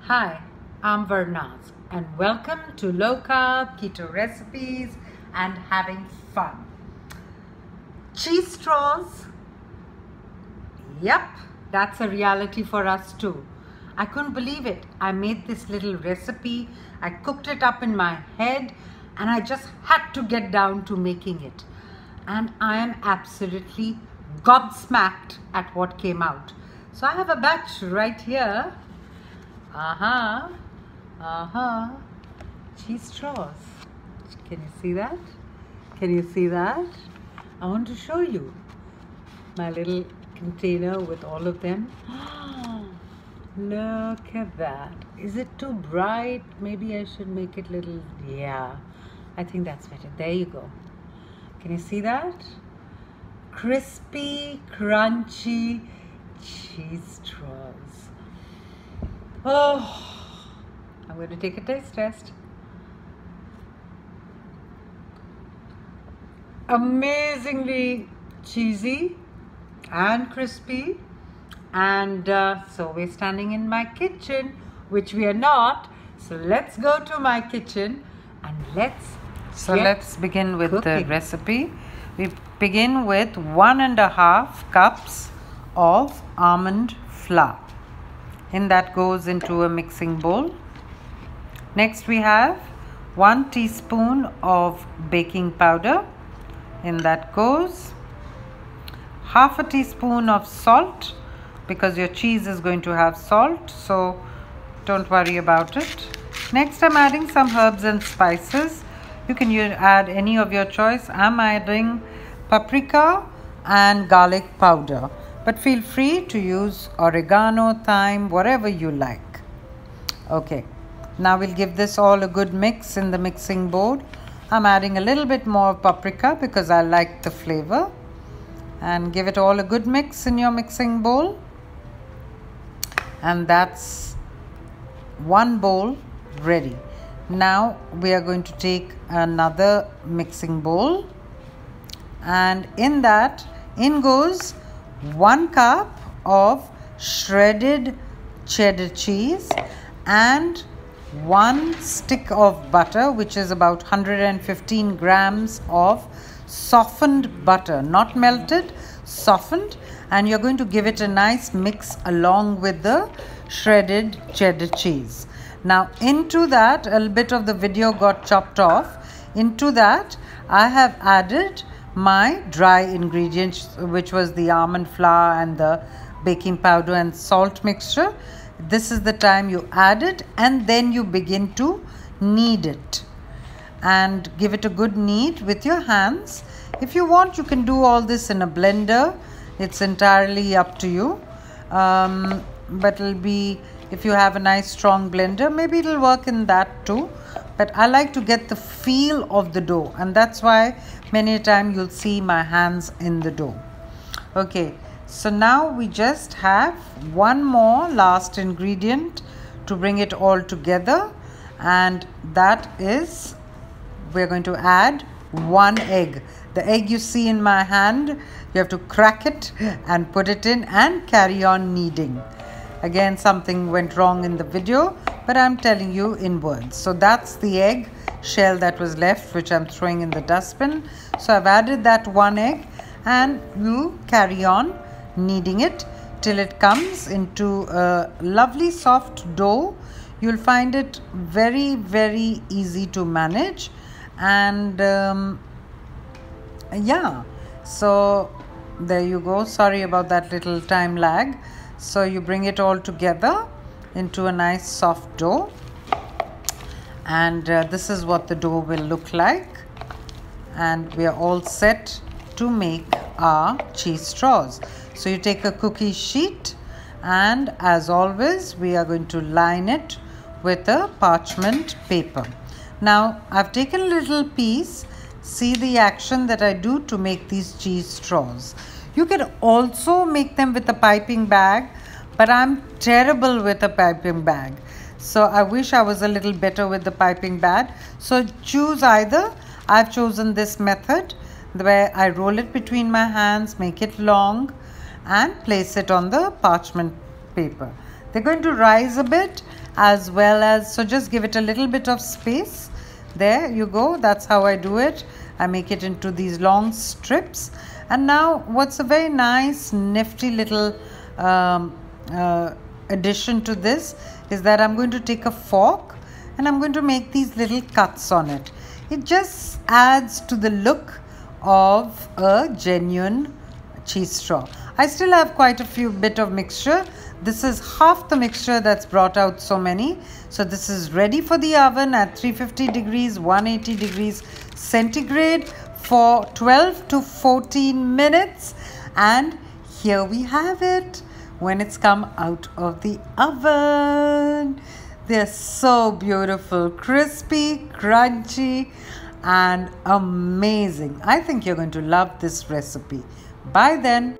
Hi, I'm Vernaz and welcome to Low Carb Keto Recipes and Having Fun. Cheese straws? Yep, that's a reality for us too. I couldn't believe it. I made this little recipe, I cooked it up in my head and I just had to get down to making it. And I am absolutely gobsmacked at what came out. So I have a batch right here. Cheese straws. Can you see that? Can you see that? I want to show you my little container with all of them. Look at that. Is it too bright? Maybe I should make it little. Yeah, I think that's better. There you go. Can you see that? Crispy, crunchy cheese straws. Oh, I'm going to take a taste test. Amazingly cheesy and crispy. And so we're standing in my kitchen, which we are not. So let's go to my kitchen and let's begin with cooking. The recipe. We begin with 1.5 cups of almond flour. In that goes into a mixing bowl. Next we have 1 teaspoon of baking powder. In that goes half a teaspoon of salt, because your cheese is going to have salt, so don't worry about it. Next I'm adding some herbs and spices. You can add any of your choice. I'm adding paprika and garlic powder, but feel free to use oregano, thyme, whatever you like. Okay, now we'll give this all a good mix in the mixing bowl. I'm adding a little bit more paprika because I like the flavor, and give it all a good mix in your mixing bowl. And that's one bowl ready. Now we are going to take another mixing bowl, and in that goes 1 cup of shredded cheddar cheese and 1 stick of butter, which is about 115 grams of softened butter, not melted, softened. And you're going to give it a nice mix along with the shredded cheddar cheese. Now into that, a little bit of the video got chopped off. Into that I have added my dry ingredients, which was the almond flour and the baking powder and salt mixture. This is the time you add it, and then you begin to knead it and give it a good knead with your hands. If you want, you can do all this in a blender. It's entirely up to you, but it'll be, if you have a nice strong blender, maybe it'll work in that too. But I like to get the feel of the dough, and that's why many a time you'll see my hands in the dough. Okay, so now we just have one more last ingredient to bring it all together, and that is, we're going to add 1 egg. The egg you see in my hand, you have to crack it and put it in and carry on kneading. Again, something went wrong in the video, but I'm telling you in words. So that's the egg shell that was left, which I'm throwing in the dustbin. So I've added that 1 egg, and you carry on kneading it till it comes into a lovely soft dough. You'll find it very, very easy to manage. And yeah, so there you go. Sorry about that little time lag. So you bring it all together into a nice soft dough, and this is what the dough will look like. And we are all set to make our cheese straws. So you take a cookie sheet, and as always we are going to line it with a parchment paper. Now I've taken a little piece. See the action that I do to make these cheese straws. You can also make them with a piping bag, but I'm terrible with a piping bag. So I wish I was a little better with the piping bag. So choose either. I've chosen this method where I roll it between my hands, make it long, and place it on the parchment paper. They're going to rise a bit, as well as, so just give it a little bit of space. There you go. That's how I do it. I make it into these long strips. And now what's a very nice nifty little addition to this is that I'm going to take a fork and I'm going to make these little cuts on it. It just adds to the look of a genuine cheese straw. I still have quite a few bit of mixture. This is half the mixture that's brought out so many. So this is ready for the oven at 350 degrees, 180 degrees centigrade for 12 to 14 minutes. And here we have it when it's come out of the oven. They're so beautiful, crispy, crunchy, and amazing. I think you're going to love this recipe. Bye then.